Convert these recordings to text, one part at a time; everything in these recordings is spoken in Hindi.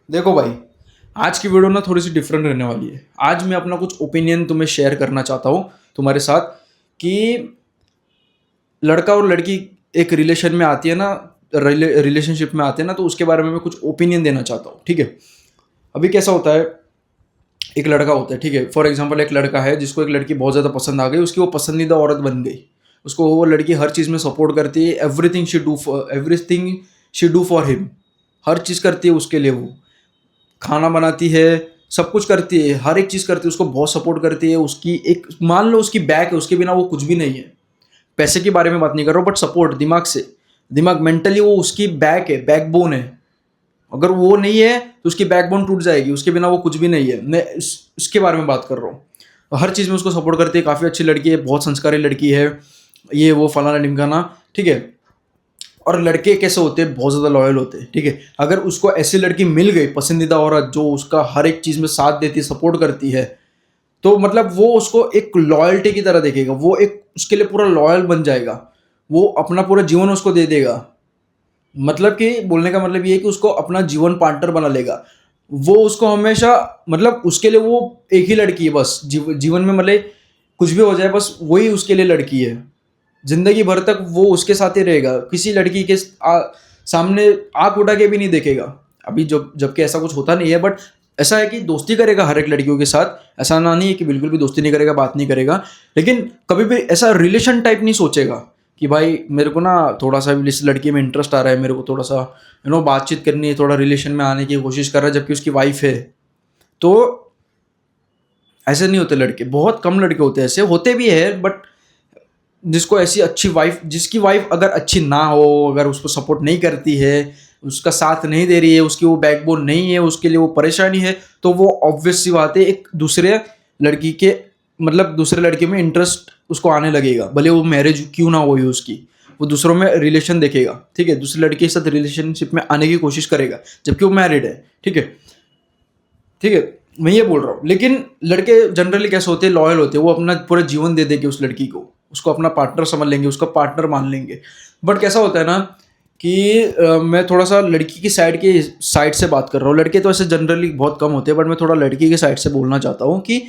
देखो भाई, आज की वीडियो ना थोड़ी सी डिफरेंट रहने वाली है। आज मैं अपना कुछ ओपिनियन तुम्हें शेयर करना चाहता हूँ तुम्हारे साथ कि लड़का और लड़की एक रिलेशन में आती है ना, रिलेशनशिप में आते हैं ना, तो उसके बारे में मैं कुछ ओपिनियन देना चाहता हूँ। ठीक है, अभी कैसा होता है, एक लड़का होता है, ठीक है, फॉर एग्जाम्पल एक लड़का है जिसको एक लड़की बहुत ज़्यादा पसंद आ गई, उसकी वो पसंदीदा औरत बन गई। उसको वो लड़की हर चीज़ में सपोर्ट करती है, everything she do for him. हर चीज़ करती है उसके लिए, वो खाना बनाती है, सब कुछ करती है, हर एक चीज़ करती है, उसको बहुत सपोर्ट करती है। उसकी एक मान लो उसकी बैक है, उसके बिना वो कुछ भी नहीं है। पैसे के बारे में बात नहीं कर रहा हूँ, बट सपोर्ट दिमाग से, दिमाग मेंटली वो उसकी बैक है, बैकबोन है। अगर वो नहीं है तो उसकी बैकबोन टूट जाएगी, उसके बिना वो कुछ भी नहीं है। मैं इसके बारे में बात कर रहा हूँ। हर चीज़ में उसको सपोर्ट करती है, काफ़ी अच्छी लड़की है, बहुत संस्कारी लड़की है, ये वो फलाना ढिमकाना। ठीक है, और लड़के कैसे होते हैं, बहुत ज़्यादा लॉयल होते हैं। ठीक है, अगर उसको ऐसी लड़की मिल गई, पसंदीदा औरत जो उसका हर एक चीज़ में साथ देती है, सपोर्ट करती है, तो मतलब वो उसको एक लॉयल्टी की तरह देखेगा, वो एक उसके लिए पूरा लॉयल बन जाएगा, वो अपना पूरा जीवन उसको दे देगा। मतलब कि बोलने का मतलब ये है कि उसको अपना जीवन पार्टनर बना लेगा। वो उसको हमेशा, मतलब उसके लिए वो एक ही लड़की है बस, जीवन में मतलब कुछ भी हो जाए बस वही उसके लिए लड़की है। जिंदगी भर तक वो उसके साथ ही रहेगा, किसी लड़की के सामने आंख उठा के भी नहीं देखेगा। अभी जबकि ऐसा कुछ होता नहीं है, बट ऐसा है कि दोस्ती करेगा हर एक लड़कियों के साथ। ऐसा ना नहीं है कि बिल्कुल भी दोस्ती नहीं करेगा, बात नहीं करेगा, लेकिन कभी भी ऐसा रिलेशन टाइप नहीं सोचेगा कि भाई मेरे को ना थोड़ा सा भी इस लड़की में इंटरेस्ट आ रहा है, मेरे को थोड़ा सा बातचीत करनी है, थोड़ा रिलेशन में आने की कोशिश कर रहा है, जबकि उसकी वाइफ है। तो ऐसे नहीं होते लड़के, बहुत कम लड़के होते हैं, ऐसे होते भी है, बट जिसको ऐसी अच्छी वाइफ, जिसकी वाइफ अगर अच्छी ना हो, अगर उसको सपोर्ट नहीं करती है, उसका साथ नहीं दे रही है, उसकी वो बैकबोन नहीं है, उसके लिए वो परेशानी है, तो वो ऑब्वियस सी बात है एक दूसरे लड़की के, मतलब दूसरे लड़के में इंटरेस्ट उसको आने लगेगा, भले वो मैरिज क्यों ना हुई उसकी। वो दूसरों में रिलेशन देखेगा, ठीक है, दूसरे लड़के के साथ रिलेशनशिप में आने की कोशिश करेगा, जबकि वो मैरिड है। ठीक है, ठीक है, मैं ये बोल रहा हूँ। लेकिन लड़के जनरली कैसे होते हैं, लॉयल होते हैं, वो अपना पूरा जीवन दे देंगे उस लड़की को, उसको अपना पार्टनर समझ लेंगे, उसका पार्टनर मान लेंगे। बट कैसा होता है ना कि मैं थोड़ा सा लड़की की साइड से बात कर रहा हूँ। लड़के तो ऐसे जनरली बहुत कम होते हैं, बट मैं थोड़ा लड़की की साइड से बोलना चाहता हूँ कि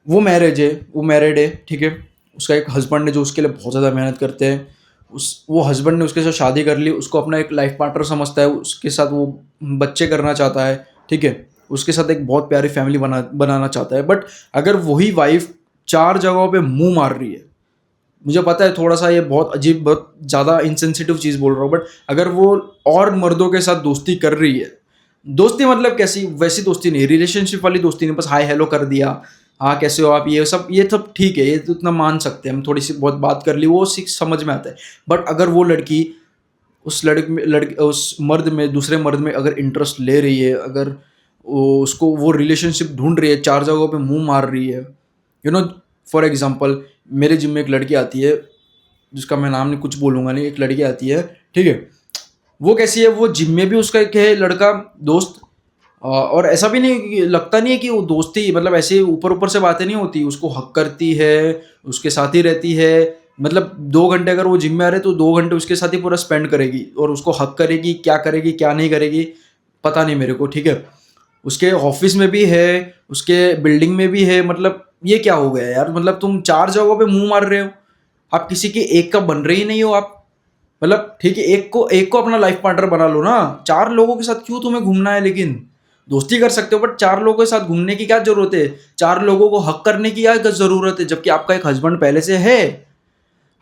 वो मैरिड है, ठीक है, उसका एक हस्बैंड है जो उसके लिए बहुत ज़्यादा मेहनत करते हैं। उस वो हस्बैंड ने उसके साथ शादी कर ली, उसको अपना एक लाइफ पार्टनर समझता है, उसके साथ वो बच्चे करना चाहता है। ठीक है, उसके साथ एक बहुत प्यारी फैमिली बनाना चाहता है। बट अगर वही वाइफ चार जगहों पे मुंह मार रही है, मुझे पता है थोड़ा सा ये बहुत अजीब, बहुत ज़्यादा इंसेंसिटिव चीज़ बोल रहा हूँ, बट अगर वो और मर्दों के साथ दोस्ती कर रही है, दोस्ती मतलब कैसी, वैसी दोस्ती नहीं, रिलेशनशिप वाली दोस्ती नहीं, बस हाय हेलो कर दिया, हाँ कैसे हो आप, ये सब ठीक है, ये तो उतना मान सकते हैं हम, थोड़ी सी बहुत बात कर ली, वो समझ में आता है। बट अगर वो लड़की उस मर्द में, दूसरे मर्द में अगर इंटरेस्ट ले रही है, अगर उसको वो रिलेशनशिप ढूंढ रही है, चार जगहों पे मुंह मार रही है, यू नो फॉर एग्जाम्पल मेरे जिम में एक लड़की आती है, जिसका मैं नाम नहीं कुछ बोलूँगा नहीं, एक लड़की आती है, ठीक है, वो कैसी है, वो जिम में भी उसका एक है लड़का दोस्त। और ऐसा भी नहीं लगता नहीं है कि वो दोस्ती, मतलब ऐसे ऊपर ऊपर से बातें नहीं होती, उसको हक करती है, उसके साथ ही रहती है। मतलब 2 घंटे अगर वो जिम में आ रहे तो 2 घंटे उसके साथ ही पूरा स्पेंड करेगी, और उसको हक करेगी क्या नहीं करेगी पता नहीं मेरे को। ठीक है, उसके ऑफिस में भी है, उसके बिल्डिंग में भी है। मतलब ये क्या हो गया यार, मतलब तुम चार जगहों पे मुंह मार रहे हो, आप किसी के एक का बन रहे ही नहीं हो आप। मतलब ठीक है, एक को अपना लाइफ पार्टनर बना लो ना, चार लोगों के साथ क्यों तुम्हें घूमना है? लेकिन दोस्ती कर सकते हो, बट चार लोगों के साथ घूमने की क्या जरूरत है? चार लोगों को हक करने की क्या जरूरत है, जबकि आपका एक हस्बैंड पहले से है?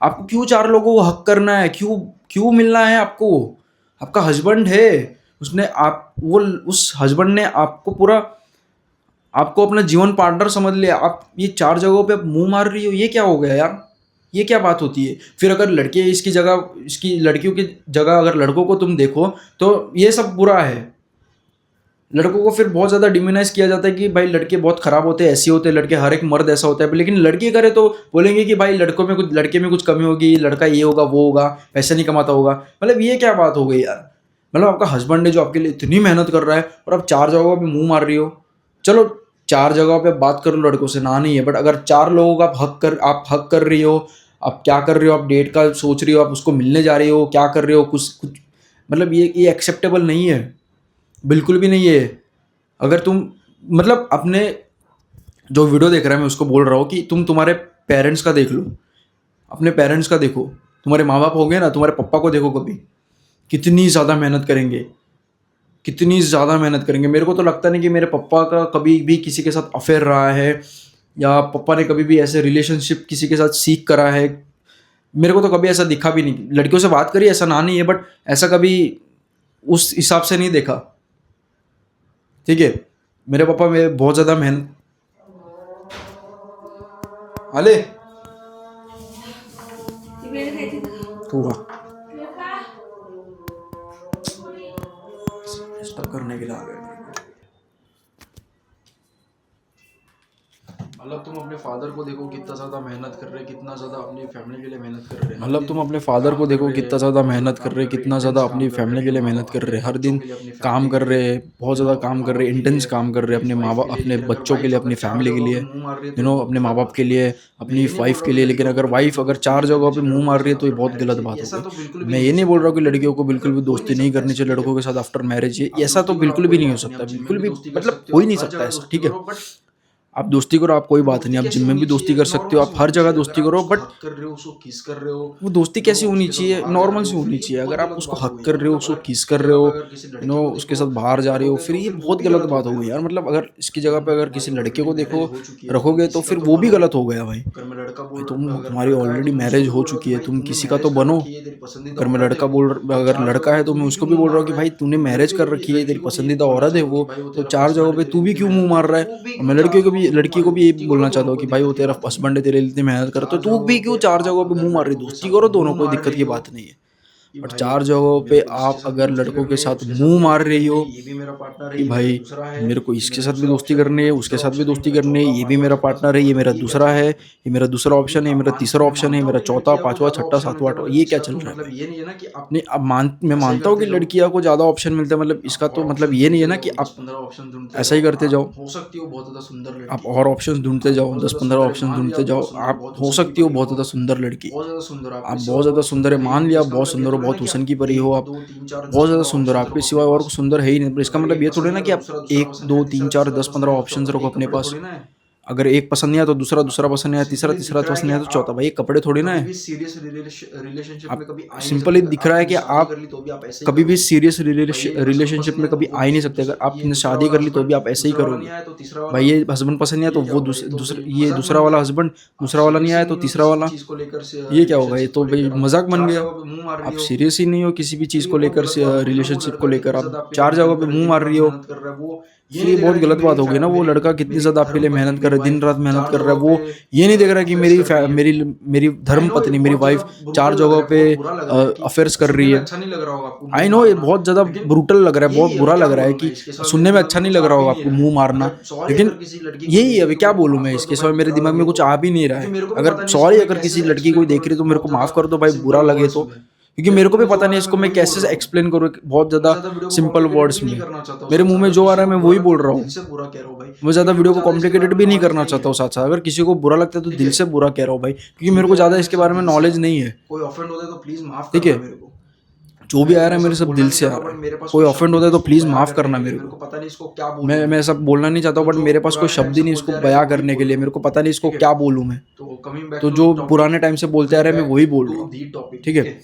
आपको क्यों चार लोगों को हक करना है? क्यों क्यों मिलना है आपको? आपका हस्बैंड है, उसने आप वो उस हस्बैंड ने आपको पूरा, आपको अपना जीवन पार्टनर समझ लिया, आप ये चार जगहों पे मुंह मार रही हो, ये क्या हो गया यार? ये क्या बात होती है? फिर अगर लड़के इसकी जगह, इसकी लड़कियों की जगह अगर लड़कों को तुम देखो, तो ये सब बुरा है। लड़कों को फिर बहुत ज़्यादा डिमोनाइज किया जाता है कि भाई लड़के बहुत खराब होते हैं, ऐसे होते हैं लड़के, हर एक मर्द ऐसा होता है। लेकिन लड़की करे तो बोलेंगे कि भाई लड़के में कुछ कमी होगी, लड़का ये होगा वो होगा, पैसे नहीं कमाता होगा। मतलब ये क्या बात हो गई यार? मतलब आपका हस्बैंड है जो आपके लिए इतनी मेहनत कर रहा है, और आप चार जगहों पे मुंह मार रही हो। चलो चार जगहों पे बात करो लड़कों से, ना नहीं है, बट अगर चार लोगों का आप हक कर रही हो, आप क्या कर रही हो, आप डेट का सोच रही हो, आप उसको मिलने जा रही हो, क्या कर रहे हो, कुछ कुछ, मतलब ये एक्सेप्टेबल नहीं है। बिल्कुल भी नहीं है। अगर तुम मतलब अपने जो वीडियो देख रहा है मैं उसको बोल रहा हूँ कि तुम तुम्हारे पेरेंट्स का देख लो, अपने पेरेंट्स का देखो, तुम्हारे माँ बाप हो गए ना, तुम्हारे पापा को देखो कभी, कितनी ज़्यादा मेहनत करेंगे, कितनी ज़्यादा मेहनत करेंगे। मेरे को तो लगता नहीं कि मेरे पापा का कभी भी किसी के साथ अफेयर रहा है, या पापा ने कभी भी ऐसे रिलेशनशिप किसी के साथ सीख करा है। मेरे को तो कभी ऐसा दिखा भी नहीं। लड़कियों से बात करी ऐसा ना नहीं है, बट ऐसा कभी उस हिसाब से नहीं देखा। ठीक है, मेरे पापा मेरे बहुत ज़्यादा मेहनत। अले तू आ, डिस्टर्ब करने के लिए आ गए। मतलब तुम अपने फादर को देखो कितना ज़्यादा मेहनत कर रहे हैं, कितना ज़्यादा अपनी फैमिली के लिए मेहनत कर रहे हैं। मतलब तुम अपने फादर को देखो कितना ज़्यादा मेहनत कर रहे हैं, कितना ज़्यादा अपनी फैमिली के लिए मेहनत कर रहे हैं, हर दिन काम कर रहे हैं, बहुत ज़्यादा काम कर रहे हैं, इंटेंस काम कर रहे हैं अपने माँ बाप, अपने बच्चों के लिए, अपनी फैमिली के लिए, अपने माँ बाप के लिए, अपनी वाइफ के लिए। लेकिन अगर वाइफ अगर 4 जगहों पे मुँह मार रही है तो ये बहुत गलत बात हो गई। मैं ये नहीं बोल रहा हूँ कि लड़कियों को बिल्कुल भी दोस्ती नहीं करनी चाहिए लड़कों के साथ आफ्टर मैरिज, ये ऐसा तो बिल्कुल भी नहीं हो सकता, बिल्कुल भी मतलब हो ही नहीं सकता ऐसा। ठीक है, आप दोस्ती करो, आप कोई बात नहीं, आप जिम में भी दोस्ती कर सकते हो, आप हर जगह दोस्ती करो, बट कर रहे हो उसको किस कर रहे हो, वो दोस्ती कैसी होनी चाहिए, नॉर्मल सी होनी चाहिए। अगर आप उसको हक कर रहे हो, उसको किस कर रहे हो, उसके साथ बाहर जा रहे हो, फिर ये बहुत गलत बात हो गई यार। मतलब अगर इसकी जगह पे अगर किसी लड़के को देखो रखोगे तो फिर वो भी गलत हो गया भाई। भाई तुम्हारी ऑलरेडी मैरिज हो चुकी है, तुम किसी का तो बनो। अगर मैं लड़का अगर लड़का है तो मैं उसको भी बोल रहा हूँ कि भाई तूने मैरिज कर रखी है, तेरी पसंदीदा औरत है वो, तो 4 जगहों पे तू भी क्यों मुंह मार रहा है। और मैं लड़की को भी ये बोलना चाहता हूँ कि भाई वो तेरा हस्बैंड है, तेरे लिए इतनी मेहनत कर, तो तू भी क्यों 4 जगहों पे मुंह मार रही है। दोस्ती करो दोनों, कोई दिक्कत की बात नहीं है, बट 4 जगहों पे आप अगर लड़कों के साथ मुंह मार रही हो कि भाई मेरे को इसके साथ भी दोस्ती करनी है, उसके साथ भी दोस्ती करनी है, ये भी मेरा पार्टनर है, ये मेरा दूसरा है, ये मेरा दूसरा ऑप्शन है, मेरा तीसरा ऑप्शन है, मेरा चौथा, पांचवा, छठा, सातवां, आठवां, ये क्या चल रहा है भाई। नहीं, अब मैं मानता हूँ कि लड़कियों को ज्यादा ऑप्शन मिलते हैं, मतलब इसका तो मतलब ये नहीं है ना कि आप ऐसा ही करते जाओ, आप और ऑप्शन ढूंढते जाओ, 10-15 ऑप्शन ढूंढते जाओ, आप हो सकती हो बहुत ज्यादा सुंदर लड़की, आप बहुत ज्यादा सुंदर है, मान लिया आप बहुत सुंदर हो, बहुत हुसन की परी हो, आप बहुत ज्यादा सुंदर, आपके सिवाय और सुंदर है ही नहीं। पर इसका मतलब ये थोड़ी ना कि आप 1, 2, 3, 4, 10, 15 ऑप्शन रखो अपने पास। अगर एक पसंद नहीं आया तो दूसरा, दूसरा पसंद नहीं आया तीसरा, तीसरा पसंद नहीं आया तो चौथा। भाई ये कपड़े थोड़ी ना है, आप सिंपल ही दिख रहा है कि आप कभी भी सीरियस रिलेशनशिप में कभी आ ही नहीं सकते। अगर आपने शादी कर ली तो भी आप ऐसे ही करोगे। भाई ये हस्बैंड पसंद नहीं आया तो वो ये दूसरा वाला हस्बैंड, दूसरा वाला नहीं आया तो तीसरा वाला, ये क्या होगा, ये तो भाई मजाक बन गया। आप सीरियस ही नहीं हो किसी भी चीज को लेकर, रिलेशनशिप को लेकर, आप 4 जगहों पे मुंह मार रही हो, फिर ये बहुत गलत बात हो गई ना। वो लड़का कितनी ज्यादा आपके लिए मेहनत कर रहा है, दिन रात मेहनत कर रहा है, वो ये नहीं देख रहा कि मेरी मेरी धर्म पत्नी, मेरी वाइफ 4 जगहों पे अफेयर्स कर रही है। आई नो ये बहुत ज्यादा ब्रूटल लग रहा है, बहुत बुरा लग रहा है, कि सुनने में अच्छा नहीं लग रहा होगा आपको मुंह मारना, लेकिन यही अभी क्या बोलूं मैं इसके सिवा, मेरे दिमाग में कुछ आ भी नहीं रहा है। अगर सॉरी, अगर किसी लड़की को देख रही तो मेरे को माफ कर दो भाई, बुरा लगे तो, क्योंकि मेरे को भी पता नहीं इसको मैं कैसे एक्सप्लेन करूँ बहुत ज्यादा सिंपल वर्ड्स में। मेरे मुंह में जो आ रहा है मैं वही बोल रहा हूँ, मैं ज्यादा वीडियो को कॉम्प्लिकेटेड भी नहीं करना चाहता हूँ। साथ साथ अगर किसी को बुरा लगता है तो दिल से बुरा कह रहा हूँ भाई, क्योंकि मेरे को ज्यादा इसके बारे में नॉलेज नहीं है। कोई ऑफेंड होता है तो प्लीज माफ, ठीक है, जो भी आ रहा है मेरे सब दिल से आ रहा है। कोई ऑफेंड होता है तो प्लीज माफ करना मेरे को, पता नहीं इसको क्या बोलूं। मैं ऐसा बोलना नहीं चाहता हूँ, बट मेरे पास कोई शब्द ही नहीं इसको बयां करने के लिए, मेरे को पता नहीं इसको क्या बोलूं मैं। तो जो पुराने टाइम से बोलते आ रहे हैं मैं वही बोल रहा हूँ, ठीक है।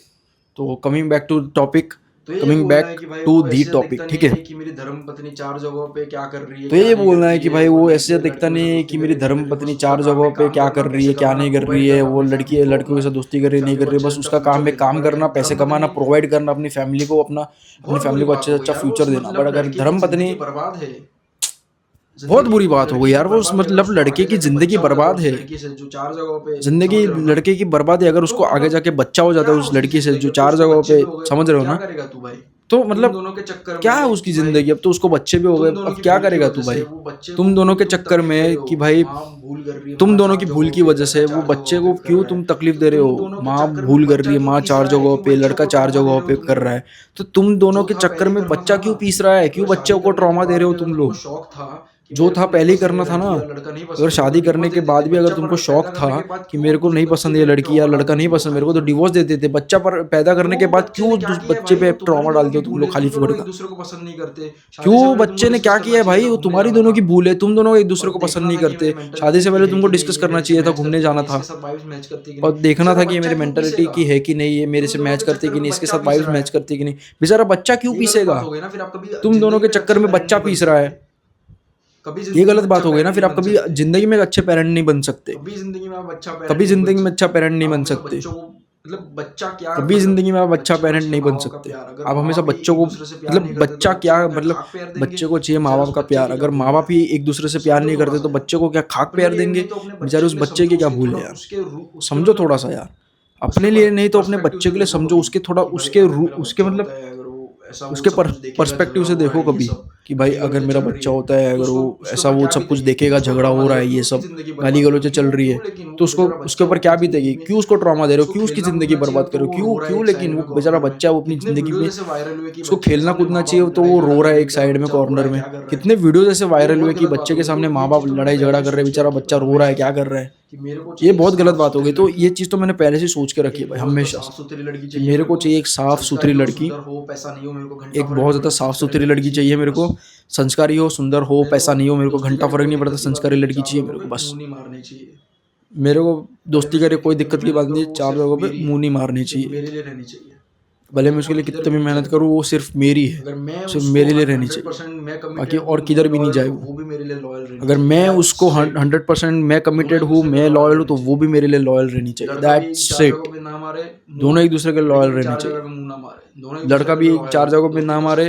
तो coming back to topic, coming back to the topic, ठीक है। कि मेरी धर्म पत्नी 4 जगहों पे क्या कर रही है, तो ये बोलना है कि भाई वो ऐसे दिखता नहीं है कि मेरी धर्म पत्नी 4 जगहों पे क्या कर रही है, क्या नहीं कर रही है, वो लड़कियों के साथ दोस्ती कर रही है, नहीं कर रही है, बस उसका काम है काम करना, पैसे कमाना, प्रोवाइड करना अपनी फैमिली को, अपनी फैमिली को अच्छे से अच्छा फ्यूचर देना। बट अगर धर्म पत्नी, बहुत बुरी बात हो गई यार, वो मतलब लड़के की जिंदगी बर्बाद है, जिंदगी लड़के की बर्बाद है। अगर उसको आगे जाके बच्चा हो जाता है उस लड़की से जो 4 जगहों पे, समझ रहे हो ना, तो मतलब क्या है उसकी जिंदगी। अब तो उसको बच्चे भी हो गए, अब क्या करेगा तू भाई। तुम दोनों के चक्कर में कि भाई तुम दोनों की भूल की वजह से वो बच्चे को क्यों तुम तकलीफ दे रहे हो। माँ भूल कर रही है, माँ 4 जगहों पे, लड़का 4 जगहों पे कर रहा है, तो तुम दोनों के चक्कर में बच्चा क्यों पीस रहा है, क्यों बच्चे को ट्रॉमा दे रहे हो तुम लोग। जो था पहले ही करना था ना। अगर शादी करने के बाद भी अगर तुमको शौक था कि मेरे को नहीं पसंद ये लड़की या लड़का नहीं पसंद मेरे को, तो डिवोर्स दे देते। बच्चा पर पैदा करने के बाद क्यों बच्चे पे ट्रॉमा डालते हो तुम लोग खाली फुकड़ का? दूसरे को पसंद नहीं करते, शादी से क्यों? पहले तुमको बच्चे ने डिस्कस क्या करना किया है चाहिए भाई? था वो घूमने तुम्हारी जाना दोनों की था भूल है, तुम दोनों एक दूसरे और को पसंद देखना नहीं था कि ये करते। मेरी शादी से मेंटालिटी पहले है तुमको कि डिस्कस नहीं, ये करना मेरे से चाहिए था, मैच घूमने करती कि जाना नहीं, था। इसके साथ वाइब्स मैच करती कि नहीं, और देखना था बेचारा कि ये बच्चा मेरी क्यों मेंटालिटी पीसेगा? की है कि नहीं, ये मेरे तुम से दोनों मैच के करती चक्कर कि में नहीं, इसके बच्चा साथ पीस वाइब्स रहा मैच है, करती कि नहीं। बेचारा बच्चा क्यों ये गलत पीसेगा? बात हो गई ना। फिर आप कभी तुम दोनों जिंदगी के में चक्कर अच्छे में पेरेंट बच्चा नहीं बन पीस रहा है। सकते, कभी ये जिंदगी गलत में बात अच्छा हो गई ना। पेरेंट फिर नहीं आप बन कभी सकते, जिंदगी में अच्छे पेरेंट नहीं बन सकते। कभी जिंदगी में आप अच्छा पेरेंट कभी नहीं बन जिंदगी में अच्छा सकते। पेरेंट नहीं आप बन हमेशा सकते। बच्चों को, मतलब बच्चा क्या, कभी मतलब जिंदगी में आप अच्छा बच्चे को पेरेंट चाहिए नहीं माँ बन बाप का सकते। प्यार। अगर आप माँ हमेशा बाप ही बच्चों एक को, दूसरे से प्यार नहीं मतलब करते तो बच्चा बच्चे क्या, को क्या मतलब खाक प्यार देंगे? बच्चे को चाहिए माँ बेचारे बाप उस का बच्चे प्यार। की क्या अगर भूल माँ है बाप यार? ही एक दूसरे से प्यार समझो नहीं थोड़ा करते सा तो यार, बच्चे को क्या खाक अपने प्यार लिए देंगे? नहीं तो अपने बेचारे बच्चे उस के लिए बच्चे समझो, की क्या उसके भूल थोड़ा है यार? उसके समझो मतलब थोड़ा सा यार। उसके अपने लिए नहीं तो अपने पर्सपेक्टिव बच्चे से के लिए देखो समझो। कभी उसके थोड़ा कि भाई उसके अगर मेरा उसके बच्चा मतलब होता है, अगर वो ऐसा वो उसके सब कुछ देखेगा, पर्सपेक्टिव झगड़ा से हो रहा देखो है ये कभी सब, कि भाई गाली अगर गलौज मेरा चल रही बच्चा है, होता है, तो अगर उसको वो उसके ऐसा ऊपर वो क्या सब कुछ बीतेगी? देखेगा, उसको झगड़ा ट्रॉमा हो रहा देगा है, कि ये उसकी सब जिंदगी गाली बर्बाद कर गलौचें दी। चल क्यों रही है, क्यों लेकिन वो तो उसको बेचारा उसके बच्चा ऊपर अपनी क्या जिंदगी बीतेगी? में, क्यों उसको ट्रॉमा दे रहे हो? उसको क्यों उसकी खेलना जिंदगी कूदना चाहिए बर्बाद तो करो? वो रो क्यों रहा है क्यों? एक लेकिन साइड वो में बेचारा कॉर्नर में। बच्चा वो अपनी कितने जिंदगी वीडियोस में ऐसे वायरल हुए कि उसको बच्चे के खेलना सामने कूदना माँ बाप चाहिए तो लड़ाई वो रो झगड़ा रहा कर है रहे एक हैं, बेचारा साइड में बच्चा रो कॉर्नर रहा है, में। क्या कर रहा है? कितने वीडियोस ऐसे ये वायरल हुए बहुत कि गलत बात बच्चे हो के गई। सामने माँ ये बाप चीज तो मैंने लड़ाई पहले झगड़ा से कर रहे हैं, सोच के बेचारा रखी है बच्चा भाई, रो रहा है, हमेशा क्या से कर रहा है? कि मेरे को ये चाहिए एक बहुत गलत साफ बात हो सुथरी गई। तो ये लड़की, चीज़ तो मैंने पहले से ही सोच के रखी है एक भाई, बहुत ज्यादा हमेशा से साफ सुथरी लड़की कि चाहिए मेरे मेरे को को, चाहिए एक साफ संस्कारी सुथरी हो, लड़की। सुंदर हो, पैसा नहीं हो, मेरे को घंटा एक फर्क बहुत नहीं ज़्यादा पड़ता, साफ इस तरह की सुथरी लड़की लड़की चाहिए चाहिए मेरे को मेरे को। बस। संस्कारी हो, सुंदर हो, मेरे को पैसा नहीं हो, मेरे को दोस्ती घंटा करके फर्क कोई नहीं पड़ता, दिक्कत की बात संस्कारी नहीं है, लड़की चार चाहिए जगहों मेरे को पे बस। मुंह नहीं मारनी चाहिए। मेरे को भले मैं दोस्ती करे उसके लिए कोई कितने भी दिक्कत की मेहनत बात नहीं करूँ, है, वो 4 सिर्फ जगहों पे मेरी मुँह है, नहीं मारनी सिर्फ चाहिए। मेरे लिए रहनी चाहिए, भले चाहे मैं उसके वो लिए किधर कितनी भी भी नहीं मेहनत जाए। करूँ, वो सिर्फ मेरी है, अगर मैं सिर्फ उसको मेरे लिए रहनी चाहिए। 100% मैं बाकी कमिटेड हूँ, और वो किधर भी नहीं लॉयल जाए है, तो वो। वो भी मेरे लिए लॉयल रहनी अगर चाहिए। मैं दैट्स उसको इट। 100% मैं दोनों कमिटेड एक हूँ, दूसरे के मैं लॉयल लॉयल हूँ, रहने तो वो भी चाहिए। मेरे लिए लॉयल रहनी चाहिए। लड़का भी दैट्स चार जगहों इट। पे ना मारे दोनों एक मुंह, दूसरे के लॉयल लड़की भी रहने चार जगह चाहिए। पे मुंह ना मारे, दोनों एक दूसरे लड़का के लिए भी लॉयल चार हो।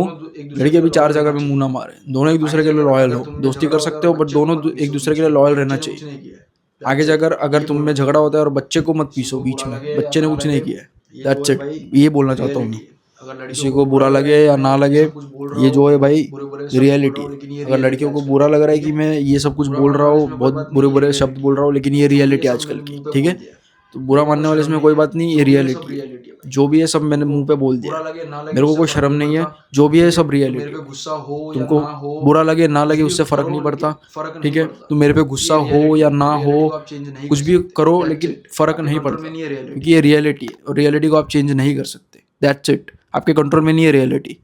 जगहों पे दोस्ती ना कर मारे सकते हो बट मुंह, दोनों एक दूसरे लड़के के लिए भी चार लॉयल जगह रहना पे मुंह चाहिए। ना मारे, दोनों एक दूसरे आगे के लिए जाकर लॉयल अगर हो। तुम में दोस्ती कर झगड़ा होता है सकते और हो बट बच्चे को दोनों मत एक पीसो दूसरे बीच के लिए में, लॉयल रहना बच्चे ने कुछ चाहिए। नहीं किया है। आगे दैट्स इट। जाकर अगर ये तुम में बोलना झगड़ा चाहता हूँ। होता है और बच्चे को मत किसी पीसो को बीच बुरा में, लगे या बच्चे ने ना कुछ नहीं लगे, किया है। ये जो दैट्स है इट। भाई ये बोलना चाहता हूँ रियलिटी मैं। है। अगर लड़कियों किसी को को बुरा बुरा लग रहा लगे है कि या मैं ना ये लगे, सब कुछ बोल रहा ये जो है हूँ, भाई बुरे बुरे शब्द बोल रियलिटी रहा हूँ, है। लेकिन ये अगर रियलिटी लड़कियों को आजकल बुरा की, लग रहा है ठीक कि है? मैं ये सब कुछ बुरा बोल मानने रहा वाले हूँ, इसमें कोई बहुत बात बुरे नहीं, ये बुरे शब्द रियलिटी बोल है। रहा हूँ, लेकिन ये जो भी है रियलिटी सब आजकल मैंने की, मुंह पे ठीक है? बोल दिया। तो बुरा मेरे को मानने वाले शर्म इसमें नहीं कोई है, बात नहीं, ये जो भी है सब रियलिटी है। रियलिटी है भाई। जो भी है सब मैंने देखो, मुंह पे बोल दिया बुरा है। लगे ना लगे मेरे को उससे कोई फर्क शर्म नहीं नहीं है, पड़ता, जो भी है ठीक है? सब तो मेरे रियलिटी पे है भाई। गुस्सा हो या तुमको ना हो, बुरा लगे ना कुछ लगे भी उससे फर्क करो, नहीं पड़ता, लेकिन फर्क ठीक नहीं है? पड़ता। तो मेरे पे ये गुस्सा हो रियलिटी या है, ना हो, रियलिटी को आप चेंज नहीं कुछ कर भी सकते। करो, दैट्स लेकिन इट। फर्क आपके नहीं कंट्रोल में पड़ता, नहीं है क्योंकि रियलिटी। ये रियलिटी है और रियलिटी को आप चेंज नहीं कर सकते। That's it. आपके कंट्रोल में नहीं है रियलिटी।